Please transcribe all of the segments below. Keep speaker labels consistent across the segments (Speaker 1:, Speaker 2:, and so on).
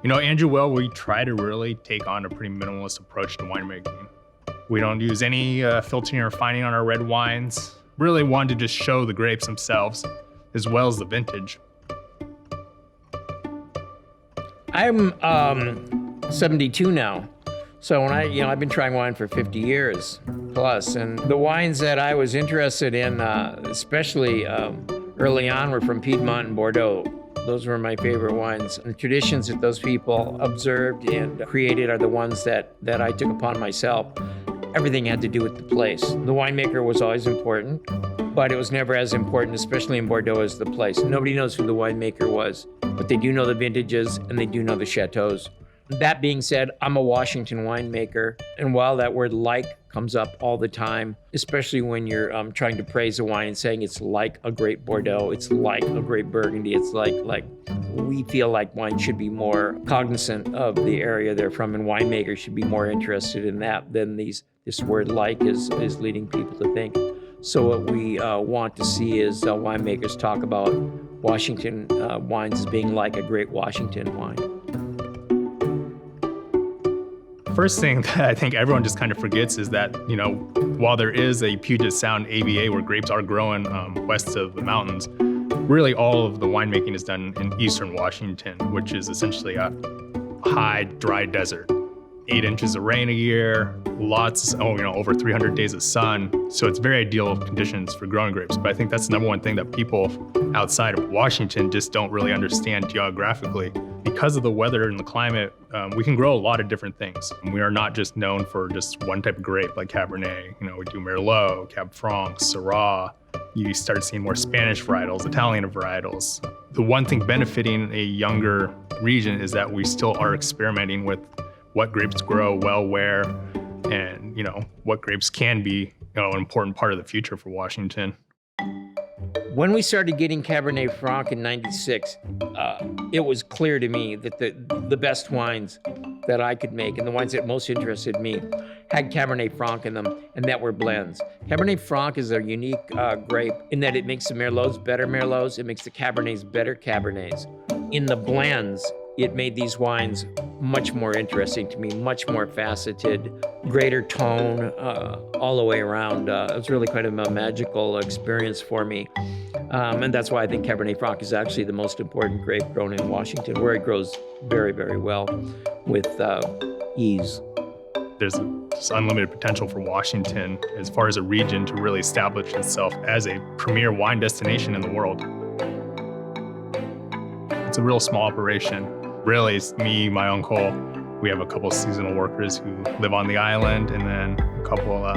Speaker 1: Andrew Well, we try to really take on a pretty minimalist approach to winemaking. We don't use any filtering or refining on our red wines. Really wanted to just show the grapes themselves as well as the vintage.
Speaker 2: I'm 72 now. So when I've been trying wine for 50 years plus, and the wines that I was interested in, especially early on, were from Piedmont and Bordeaux. Those were my favorite wines. And the traditions that those people observed and created are the ones that I took upon myself. Everything had to do with the place. The winemaker was always important, but it was never as important, especially in Bordeaux, as the place. Nobody knows who the winemaker was, but they do know the vintages and they do know the chateaus. That being said, I'm a Washington winemaker, and while that word "like" comes up all the time, especially when you're trying to praise a wine and saying it's like a great Bordeaux, it's like a great Burgundy, it's like we feel like wine should be more cognizant of the area they're from, and winemakers should be more interested in that than this word "like" is leading people to think. So what we want to see is winemakers talk about Washington wines as being like a great Washington wine.
Speaker 1: First thing that I think everyone just kind of forgets is that, while there is a Puget Sound AVA where grapes are growing west of the mountains, really all of the winemaking is done in eastern Washington, which is essentially a high, dry desert. 8 inches of rain a year, over 300 days of sun. So it's very ideal conditions for growing grapes. But I think that's the number one thing that people outside of Washington just don't really understand geographically. Because of the weather and the climate, we can grow a lot of different things. We are not just known for just one type of grape like Cabernet. We do Merlot, Cab Franc, Syrah. You start seeing more Spanish varietals, Italian varietals. The one thing benefiting a younger region is that we still are experimenting with what grapes grow well where, and what grapes can be an important part of the future for Washington.
Speaker 2: When we started getting Cabernet Franc in '96, it was clear to me that the best wines that I could make and the wines that most interested me had Cabernet Franc in them, and that were blends. Cabernet Franc is a unique grape in that it makes the Merlots better Merlots, it makes the Cabernets better Cabernets. In the blends, it made these wines much more interesting to me, much more faceted, greater tone all the way around. It was really quite a magical experience for me. And that's why I think Cabernet Franc is actually the most important grape grown in Washington, where it grows very, very well with ease.
Speaker 1: There's unlimited potential for Washington as far as a region to really establish itself as a premier wine destination in the world. It's a real small operation. Really, it's me, my uncle. We have a couple of seasonal workers who live on the island, and then a couple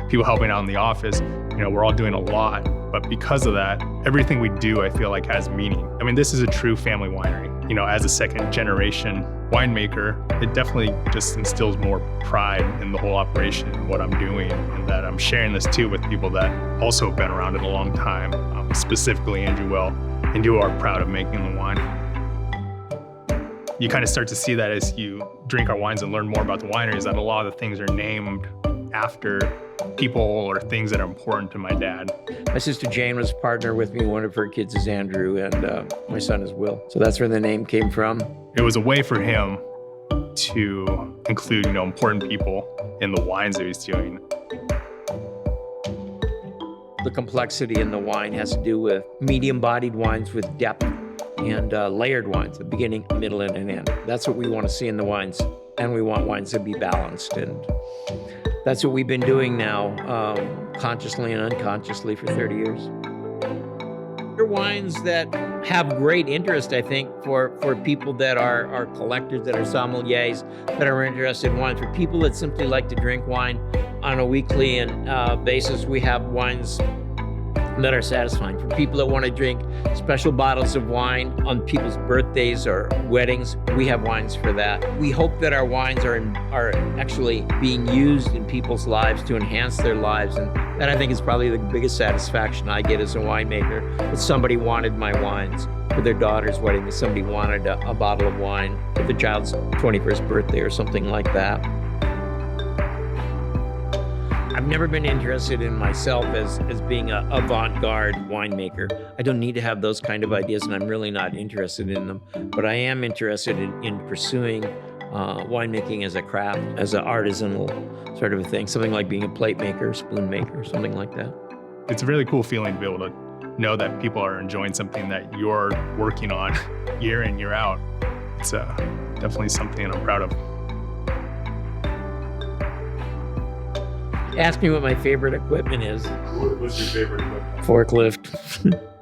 Speaker 1: people helping out in the office. We're all doing a lot, but because of that, everything we do, I feel like, has meaning. This is a true family winery. As a second generation winemaker, it definitely just instills more pride in the whole operation and what I'm doing, and that I'm sharing this too with people that also have been around it a long time, specifically Andrew Well, and who are proud of making the wine. You kind of start to see that as you drink our wines and learn more about the wineries, that a lot of the things are named after people or things that are important to my dad.
Speaker 2: My sister Jane was a partner with me. One of her kids is Andrew, and my son is Will. So that's where the name came from.
Speaker 1: It was a way for him to include, important people in the wines that he's doing.
Speaker 2: The complexity in the wine has to do with medium-bodied wines with depth, and layered wines, the beginning, middle, and an end. That's what we want to see in the wines, and we want wines to be balanced, and that's what we've been doing now, consciously and unconsciously for 30 years. They're wines that have great interest, I think, for people that are collectors, that are sommeliers, that are interested in wine. For people that simply like to drink wine on a weekly basis, we have wines that are satisfying. For people that want to drink special bottles of wine on people's birthdays or weddings, we have wines for that. We hope that our wines are actually being used in people's lives to enhance their lives, and that, I think, is probably the biggest satisfaction I get as a winemaker, that somebody wanted my wines for their daughter's wedding, that somebody wanted a bottle of wine for the child's 21st birthday or something like that. I've never been interested in myself as being a avant-garde winemaker. I don't need to have those kind of ideas, and I'm really not interested in them. But I am interested in pursuing winemaking as a craft, as an artisanal sort of a thing, something like being a plate maker, spoon maker, something like that.
Speaker 1: It's a really cool feeling to be able to know that people are enjoying something that you're working on year in, year out. It's definitely something I'm proud of.
Speaker 2: Ask me what my favorite equipment is.
Speaker 1: What's your favorite equipment?
Speaker 2: Forklift.